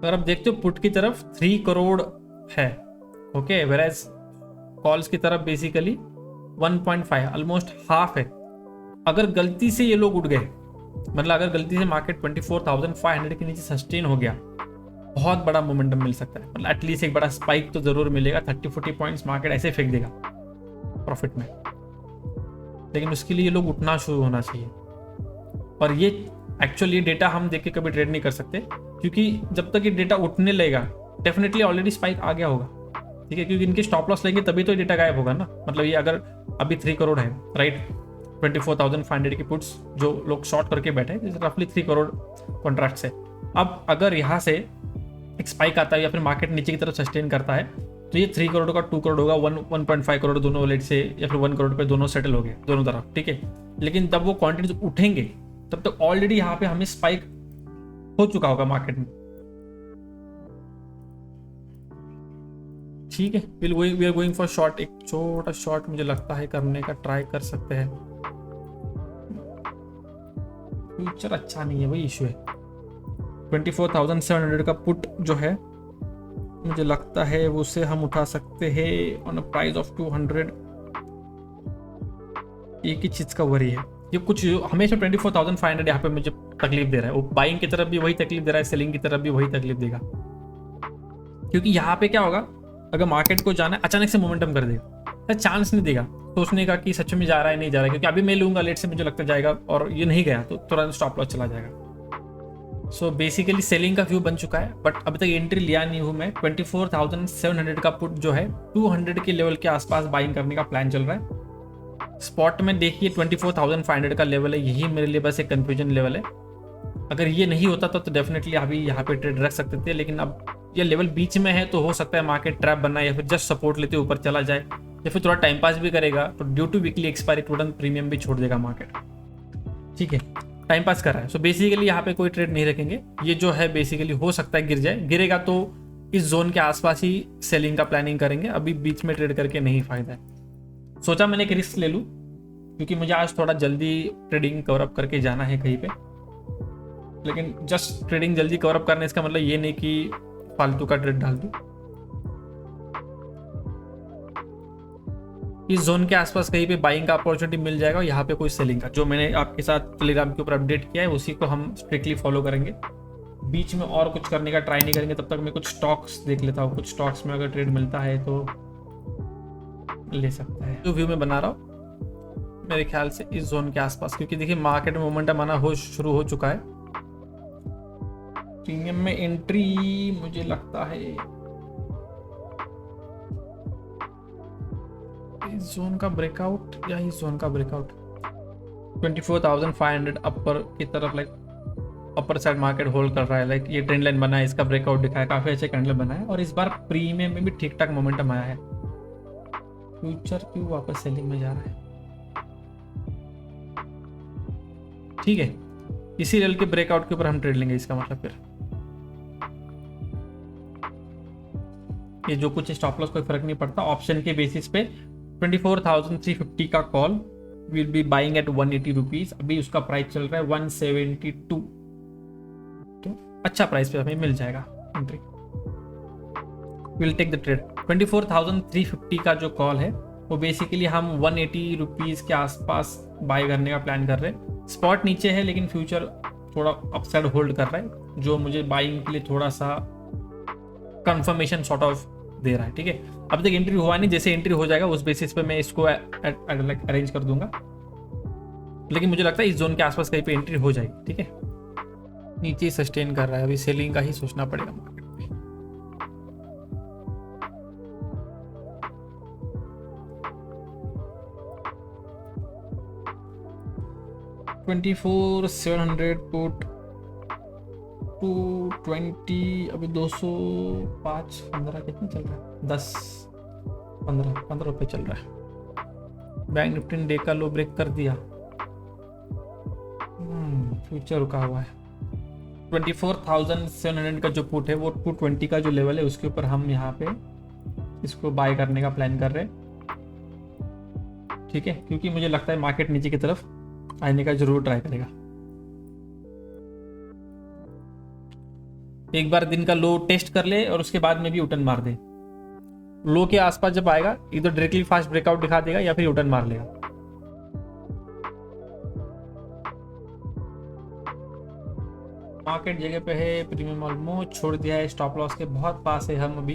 अगर आप देखते हो पुट की तरफ 3 करोड़ है, ओके, वेराज कॉल्स की तरफ बेसिकली 1.5, ऑलमोस्ट हाफ है। अगर गलती से ये लोग उठ गए, मतलब अगर गलती से मार्केट 24,500 के नीचे सस्टेन हो गया, बहुत बड़ा मोमेंटम मिल सकता है, मतलब एटलीस्ट एक बड़ा स्पाइक तो जरूर मिलेगा, 30-40 पॉइंट्स मार्केट ऐसे फेंक देगा प्रॉफिट में। लेकिन उसके लिए ये लोग उठना शुरू होना चाहिए। और ये एक्चुअली डेटा हम देख के कभी ट्रेड नहीं कर सकते, क्योंकि जब तक ये डेटा उठने लगेगा डेफिनेटली ऑलरेडी स्पाइक आ गया होगा, ठीक है, क्योंकि इनके स्टॉप लॉस लेंगे तभी तो ये डेटा गायब होगा ना। मतलब ये अगर अभी 3 करोड़ है, राइट, 24,500 की पुट्स जो लोग शॉर्ट करके बैठे, रफली 3 करोड़ कॉन्ट्रैक्ट्स है। अब अगर यहाँ से एक स्पाइक आता है या फिर मार्केट नीचे की तरफ सस्टेन करता है, तो ये 3 करोड़ का 2 करोड़ होगा, 1.5 करोड़ दोनों लेट से, या फिर 1 करोड़ पे दोनों सेटल हो गए दोनों तरफ, ठीक है। लेकिन तब वो क्वांटिटीज उठेंगे तब तक ऑलरेडी यहाँ पे हमें स्पाइक हो चुका होगा मार्केट में, ठीक है। We are going for short, एक छोटा शॉर्ट मुझे लगता है करने का ट्राई कर सकते हैं। फ्यूचर अच्छा नहीं है, वही इशू है। 24,700 का पुट जो है मुझे लगता है उसे हम उठा सकते हैं ऑन अ प्राइस ऑफ 200। एक ही चीज का वरी है, ये कुछ हमेशा 24,500 यहाँ पे मुझे तकलीफ दे रहा है। वो बाइंग की तरफ भी वही तकलीफ दे रहा है, सेलिंग की तरफ भी वही तकलीफ देगा। क्योंकि यहाँ पे क्या होगा, अगर मार्केट को जाना है अचानक से मोमेंटम कर देगा, चांस नहीं देगा सोचने का कि सच में जा रहा है नहीं जा रहा है। क्योंकि अभी मैं लूंगा लेट से मुझे लगता जाएगा और ये नहीं गया तो तुरंत स्टॉप लॉस चला जाएगा। सो बेसिकली सेलिंग का व्यू बन चुका है, बट अभी तक एंट्री लिया नहीं हूं मैं। 24,700 का पुट जो है 200 के लेवल के आसपास बाइंग करने का प्लान चल रहा है। स्पॉट में देखिए 24,500 का लेवल है, यही मेरे लिए बस एक कंफ्यूजन लेवल है। अगर ये नहीं होता तो डेफिनेटली अभी यहाँ पे ट्रेड रख सकते थे, लेकिन अब ये लेवल बीच में है तो हो सकता है मार्केट ट्रैप बनना या फिर जस्ट सपोर्ट लेते ऊपर चला जाए, या फिर थोड़ा टाइम पास भी करेगा तो ड्यू टू वीकली एक्सपायरी तुरंत प्रीमियम भी छोड़ देगा मार्केट, ठीक है, टाइम पास कर रहा है। सो बेसिकली यहाँ पे कोई ट्रेड नहीं रखेंगे। ये जो है बेसिकली हो सकता है गिर जाए, गिरेगा तो इस जोन के आसपास ही सेलिंग का प्लानिंग करेंगे, अभी बीच में ट्रेड करके नहीं फायदा है। सोचा मैंने एक रिस्क ले लूँ, क्योंकि मुझे आज थोड़ा जल्दी ट्रेडिंग कवर अप करके जाना है कहीं पे। लेकिन जस्ट ट्रेडिंग जल्दी कवर अप करने इसका मतलब ये नहीं कि फालतू का ट्रेड डाल दूं। इस जोन के आसपास कहीं पे बाइंग का अपॉर्चुनिटी मिल जाएगा, यहाँ पे कोई सेलिंग का, जो मैंने आपके साथ टेलीग्राम के ऊपर अपडेट किया है उसी को हम स्ट्रिक्टली फॉलो करेंगे। बीच में और कुछ करने का ट्राई नहीं करेंगे। तब तक मैं कुछ स्टॉक्स देख लेता हूँ, कुछ स्टॉक्स में अगर ट्रेड मिलता है तो ले सकता है। जो व्यू में बना रहा हूँ मेरे ख्याल से इस जोन के आसपास, क्योंकि देखिए मार्केट में मोमेंटम आना शुरू हो चुका है। प्रीमियम में एंट्री मुझे लगता है इस जोन का ब्रेकआउट या इस जोन का ब्रेकआउट 24,500 अपर की तरफ, like upper side market hold कर रहा है। लाइक ये ट्रेंड लाइन बना है, इसका ब्रेकआउट दिखा है, काफी अच्छे कैंडल बना है और इस बार प्रीमियम में भी ठीक ठाक मोमेंटम आया है। फ्यूचर क्यों वापस सेलिंग में जा रहा है, ठीक है, इसी लेवल के ब्रेकआउट के ऊपर हम ट्रेड लेंगे। इसका मतलब फिर ये जो कुछ स्टॉप लॉस कोई फर्क नहीं पड़ता। ऑप्शन के बेसिस पे 24,350 का call will be buying eight 180 rupees. अभी उसका प्राइस चल रहा है 172, तो अच्छा प्राइस पे हमें मिल जाएगा entry. Will take the trade. 24,350 का जो कॉल है वो बेसिकली हम 180 रुपीज के आसपास बाय करने का प्लान कर रहे हैं। स्पॉट नीचे है लेकिन फ्यूचर थोड़ा अपसाइड होल्ड कर रहा है, जो मुझे बाइंग के लिए थोड़ा सा कंफर्मेशन सॉर्ट ऑफ दे रहा है, ठीक है। अब तक एंट्री हुआ नहीं, जैसे एंट्री हो जाएगा उस बेसिस पे मैं इसको अरेंज कर दूंगा। लेकिन मुझे लगता है इस जोन के आसपास कहीं पे एंट्री हो जाएगी, ठीक है। नीचे सस्टेन कर रहा है, अभी सेलिंग का ही सोचना पड़ेगा मार्केट में। $24,700 पुट 220, अभी 205 15 कितना चल रहा है, 15 रुपये चल रहा है। बैंक निफ्टी ने डे का लो ब्रेक कर दिया, फ्यूचर रुका हुआ है। 24,700 का जो पुट है वो 220 का जो लेवल है उसके ऊपर हम यहाँ पे इसको बाय करने का प्लान कर रहे हैं, ठीक है, क्योंकि मुझे लगता है मार्केट नीचे की तरफ आने का जरूर ट्राई करेगा। एक बार दिन का लो टेस्ट कर ले और उसके बाद में भी U-turn मार दे। लो के आसपास जब आएगा इधर डायरेक्टली फास्ट ब्रेकआउट दिखा देगा या फिर U-turn मार लेगा। मार्केट जगह पे है, प्रीमियम ऑलमोस्ट छोड़ दिया है, स्टॉप लॉस के बहुत पास है हम अभी,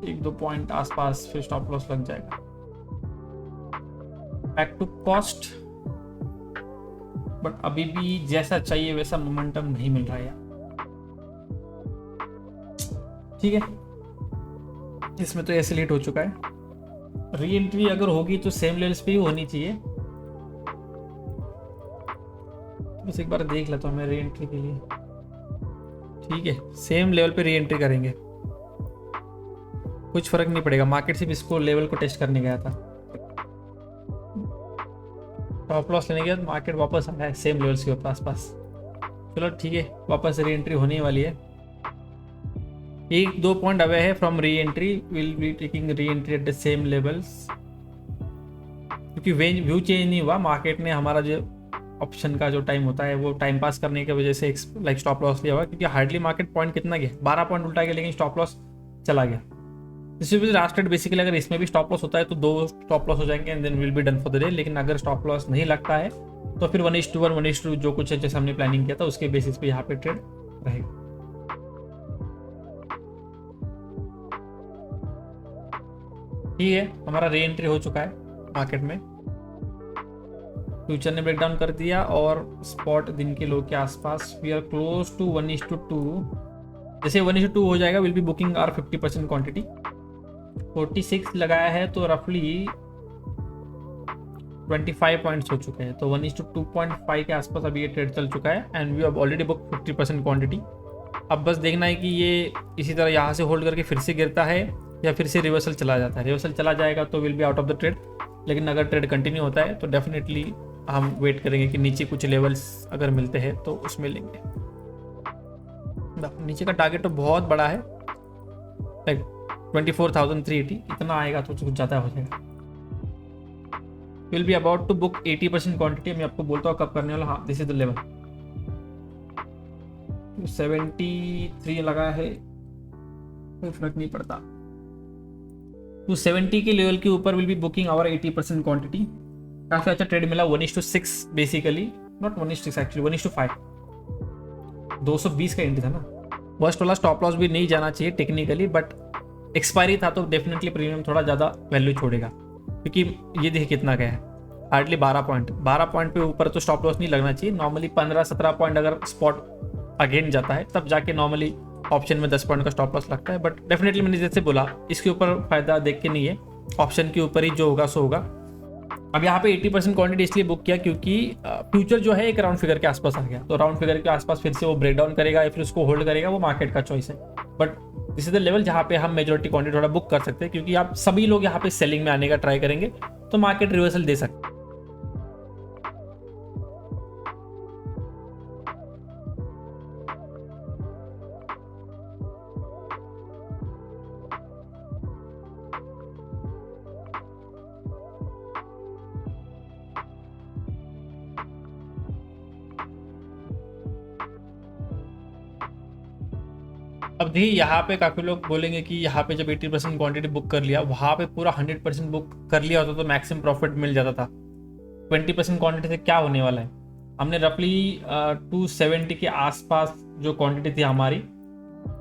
1-2 पॉइंट आसपास फिर स्टॉप लॉस लग जाएगा। बैक टू कॉस्ट, बट अभी भी जैसा चाहिए वैसा मोमेंटम नहीं मिल रहा है यार। ठीक है, इसमें तो ऐसे लेट हो चुका है। री एंट्री अगर होगी तो सेम लेवल्स पे ही होनी चाहिए। बस एक बार देख लेता हूँ मैं री एंट्री के लिए। ठीक है, सेम लेवल पे री एंट्री करेंगे, कुछ फर्क नहीं पड़ेगा। मार्केट सिर्फ इसको लेवल को टेस्ट करने गया था, टॉप लॉस लेने के बाद मार्केट वापस आया है सेम लेवल्स के आसपास। चलो ठीक है, वापस री एंट्री होने वाली है। 1-2 पॉइंट अवे है from re entry, will be taking re entry at the same levels, क्योंकि व्यू चेंज नहीं हुआ। मार्केट ने हमारा जो ऑप्शन का जो टाइम होता है वो टाइम पास करने की वजह से लाइक स्टॉप लॉस लिया हुआ, क्योंकि हार्डली मार्केट पॉइंट कितना गया, 12 पॉइंट उल्टा गया, लेकिन स्टॉप लॉस चला गया। इसी वजह से लास्ट ट्रेड बेसिकली अगर इसमें भी स्टॉप लॉस होता है तो 2 स्टॉप लॉस हो जाएंगे and then will be done for the day. लेकिन अगर स्टॉप लॉस नहीं लगता है तो फिर 1:1 1:2 जो कुछ है जैसे हमने प्लानिंग किया था उसके बेसिस पे यहाँ पे ट्रेड रहेगा। ठीक है, हमारा री एंट्री हो चुका है मार्केट में, फ्यूचर ने ब्रेकडाउन कर दिया और स्पॉट दिन के लो के आसपास वी आर क्लोज टू 1:2। जैसे 1:2 हो जाएगा will be booking our 50% quantity. 46 लगाया है तो रफली 25 पॉइंट्स हो चुके हैं, तो 1:2.5 के आसपास अभी ये ट्रेड चल चुका है and we have already book 50% quantity. अब बस देखना है कि ये इसी तरह यहाँ से होल्ड करके फिर से गिरता है या फिर से रिवर्सल चला जाता है। रिवर्सल चला जाएगा तो will be out of the trade, लेकिन अगर ट्रेड कंटिन्यू होता है तो डेफिनेटली हम वेट करेंगे कि नीचे कुछ लेवल्स अगर मिलते हैं तो उसमें लेंगे। नीचे का टारगेट तो बहुत बड़ा है, लाइक 24,380, इतना आएगा तो कुछ ज़्यादा हो जाएगा। Will be about to book 80% quantity. मैं आपको बोलता हूँ कब करने वाला। हाँ, दिस इज द लेवल 73 लगा है, कोई फर्क नहीं पड़ता। 270 के लेवल के ऊपर will be booking our 80% quantity. काफी अच्छा ट्रेड मिला, 1:6 बेसिकली, नॉट 1:6 एक्चुअली 1:5। 220 का एंट्री था ना। वर्स्ट वाला स्टॉप लॉस भी नहीं जाना चाहिए टेक्निकली, बट एक्सपायरी था तो डेफिनेटली प्रीमियम थोड़ा ज़्यादा वैल्यू छोड़ेगा, क्योंकि ये देखिए कितना गया है, हार्डली 12 पॉइंट पे ऊपर तो स्टॉप लॉस नहीं लगना चाहिए। नॉर्मली 15-17 पॉइंट अगर स्पॉट अगेन जाता है तब जाके नॉर्मली ऑप्शन में 10 पॉइंट का स्टॉप लॉस लगता है। बट डेफिनेटली मैंने जैसे बोला इसके ऊपर फायदा देख के नहीं है, ऑप्शन के ऊपर ही जो होगा सो होगा। अब यहाँ पे 80% क्वांटिटी इसलिए बुक किया क्योंकि फ्यूचर जो है एक राउंड फिगर के आसपास आ गया, तो राउंड फिगर के आसपास फिर से वो ब्रेक डाउन करेगा या फिर उसको होल्ड करेगा, वो मार्केट का चॉइस है। But this is the level जहाँ पे हम मेजोरिटी क्वांटिटी थोड़ा बुक कर सकते हैं, क्योंकि आप सभी लोग यहाँ पे सेलिंग में आने का ट्राई करेंगे तो मार्केट रिवर्सल दे सकते हैं। अब देखिए यहाँ पे काफ़ी लोग बोलेंगे कि यहाँ पे जब 80% क्वांटिटी बुक कर लिया, वहाँ पे पूरा 100% बुक कर लिया होता तो मैक्सिमम प्रॉफिट मिल जाता था। 20% क्वांटिटी से क्या होने वाला है, हमने रफली 270 के आसपास जो क्वांटिटी थी हमारी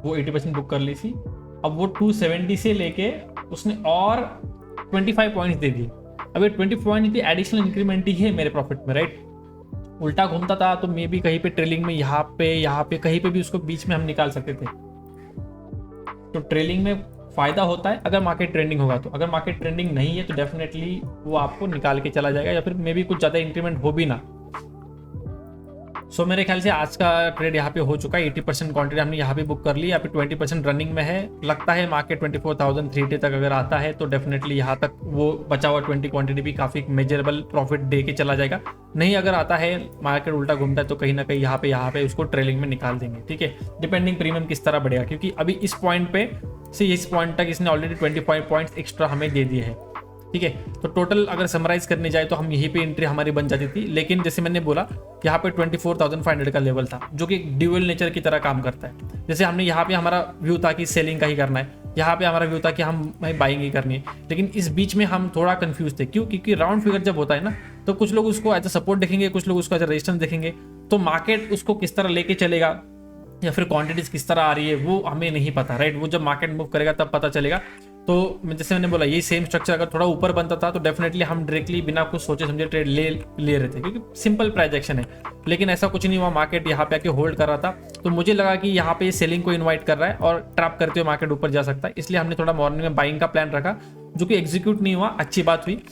वो 80% बुक कर ली थी। अब वो 270 से लेके उसने और 25 पॉइंट्स दे दिए। अब ये 20 पॉइंट की एडिशनल इंक्रीमेंट ही है मेरे प्रॉफिट में, राइट। उल्टा घूमता था तो मे भी कहीं पे ट्रेलिंग में यहाँ पे कहीं पे भी उसको बीच में हम निकाल सकते थे। तो ट्रेलिंग में फायदा होता है अगर मार्केट ट्रेंडिंग होगा, तो अगर मार्केट ट्रेंडिंग नहीं है तो डेफिनेटली वो आपको निकाल के चला जाएगा या फिर मे भी कुछ ज़्यादा इंक्रीमेंट हो भी ना। सो मेरे ख्याल से आज का ट्रेड यहाँ पे हो चुका है। 80% क्वांटिटी हमने यहाँ पे बुक कर ली, यहाँ पे 20% रनिंग में है। लगता है मार्केट 24,380 तक अगर आता है तो डेफिनेटली यहाँ तक वो बचा हुआ 20 क्वांटिटी भी काफ़ी मेजरेबल प्रॉफिट दे के चला जाएगा। नहीं अगर आता है मार्केट उल्टा घूमता है तो कहीं ना कहीं यहाँ पे उसको ट्रेलिंग में निकाल देंगे, ठीक है। डिपेंडिंग प्रीमियम किस तरह बढ़ेगा, क्योंकि अभी इस पॉइंट पे से इस पॉइंट तक इसने ऑलरेडी 25 पॉइंट्स एक्स्ट्रा हमें दे दिए हैं। ठीक है। तो टोटल अगर समराइज करने जाए तो हम यहीं पे एंट्री हमारी बन जाती थी, लेकिन जैसे मैंने बोला यहाँ पे 24,500 का लेवल था जो कि ड्यूअल नेचर की तरह काम करता है। जैसे हमने यहाँ पे हमारा व्यू था कि सेलिंग का ही करना है, यहाँ पे हमारा व्यू था कि हम बाइंग ही करनी है, लेकिन इस बीच में हम थोड़ा कंफ्यूज थे। क्यों? क्योंकि राउंड फिगर जब होता है ना तो कुछ लोग उसको एज अ सपोर्ट देखेंगे, कुछ लोग उसको एज अ रेजिस्टेंस देखेंगे, तो मार्केट उसको किस तरह लेके चलेगा या फिर क्वांटिटीज किस तरह आ रही है वो हमें नहीं पता, राइट। वो जब मार्केट मूव करेगा तब पता चलेगा। तो जैसे मैंने बोला यही सेम स्ट्रक्चर अगर थोड़ा ऊपर बनता था तो डेफिनेटली हम डायरेक्टली बिना कुछ सोचे समझे ट्रेड ले रहे थे, क्योंकि सिंपल प्राइस एक्शन है। लेकिन ऐसा कुछ नहीं हुआ, मार्केट यहाँ पे आके होल्ड कर रहा था, तो मुझे लगा कि यहाँ पे सेलिंग को इन्वाइट कर रहा है और ट्रैप करते हुए मार्केट ऊपर जा सकता है, इसलिए हमने थोड़ा मॉर्निंग में बाइंग का प्लान रखा, जो कि एग्जीक्यूट नहीं हुआ, अच्छी बात हुई।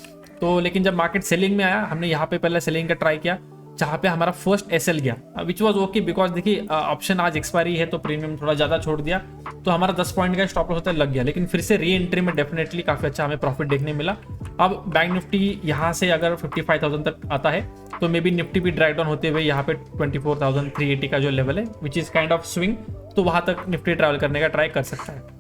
तो लेकिन जब मार्केट सेलिंग में आया हमने यहाँ पे पहले सेलिंग का ट्राई किया, जहाँ पे हमारा फर्स्ट एसएल गया विच वॉज ओके, बिकॉज देखिए ऑप्शन आज एक्सपायरी है तो प्रीमियम थोड़ा ज़्यादा छोड़ दिया, तो हमारा 10 पॉइंट का स्टॉप लॉस होता लग गया। लेकिन फिर से री एंट्री में डेफिनेटली काफ़ी अच्छा हमें प्रॉफिट देखने मिला। अब बैंक निफ्टी यहाँ से अगर 55,000 तक आता है तो मे बी निफ्टी भी ड्राइव डाउन होते हुए यहाँ पे 24,380 का जो लेवल है which is kind of swing, तो वहाँ तक निफ्टी ट्रैवल करने का ट्राई कर सकता है।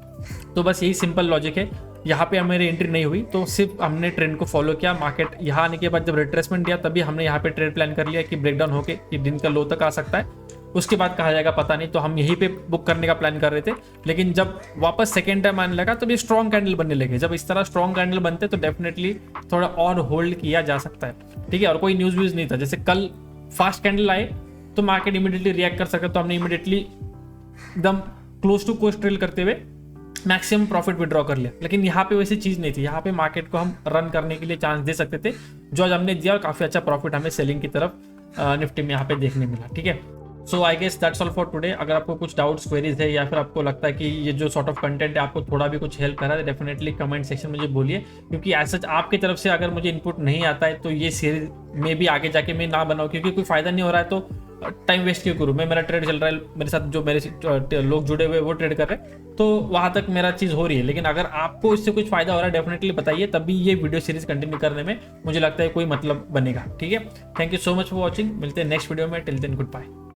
तो बस यही सिंपल लॉजिक है। यहाँ पे हमारी एंट्री नहीं हुई तो सिर्फ हमने ट्रेंड को फॉलो किया। मार्केट यहाँ आने के बाद जब रिट्रेसमेंट दिया तभी हमने यहाँ पे ट्रेड प्लान कर लिया कि ब्रेकडाउन होके ये दिन का लो तक आ सकता है, उसके बाद कहा जाएगा पता नहीं, तो हम यहीं पे बुक करने का प्लान कर रहे थे। लेकिन जब वापस सेकेंड टाइम आने लगा तो ये स्ट्रॉन्ग कैंडल बनने लगे। जब इस तरह स्ट्रॉन्ग कैंडल बनते तो डेफिनेटली थोड़ा और होल्ड किया जा सकता है, ठीक है। और कोई न्यूज़ व्यूज़ नहीं था, जैसे कल फास्ट कैंडल आए तो मार्केट इमीडिएटली रिएक्ट कर सके, तो हमने इमीडिएटली एकदम क्लोज टू कोस्ट ट्रेल करते हुए मैक्सिमम प्रॉफिट विड्रॉ कर लिया। लेकिन यहाँ पे वैसी चीज़ नहीं थी, यहाँ पे मार्केट को हम रन करने के लिए चांस दे सकते थे, जो आज हमने दिया और काफ़ी अच्छा प्रॉफिट हमें सेलिंग की तरफ निफ्टी में यहाँ पे देखने मिला, ठीक है। So I guess that's all for today. अगर आपको कुछ डाउट्स क्वेरीज है या फिर आपको लगता है कि ये जो सॉर्ट ऑफ कंटेंट है आपको थोड़ा भी कुछ हेल्प कर रहा है, डेफिनेटली कमेंट सेक्शन में मुझे बोलिए, क्योंकि एज सच आपकी तरफ से अगर मुझे इनपुट नहीं आता है तो ये सीरीज में भी आगे जाके मैं ना बनाऊँ, क्योंकि कोई फायदा नहीं हो रहा है तो टाइम वेस्ट क्यों करूँ। मेरा ट्रेड चल रहा है, मेरे साथ जो मेरे लोग जुड़े हुए वो ट्रेड कर रहे हैं, तो वहाँ तक मेरा चीज़ हो रही है। लेकिन अगर आपको इससे कुछ फायदा हो रहा है डेफिनेटली बताइए, तभी ये वीडियो सीरीज कंटिन्यू करने में मुझे लगता है कोई मतलब बनेगा, ठीक है। Thank you so much for watching, मिलते हैं नेक्स्ट वीडियो में, टिल देन गुड बाय।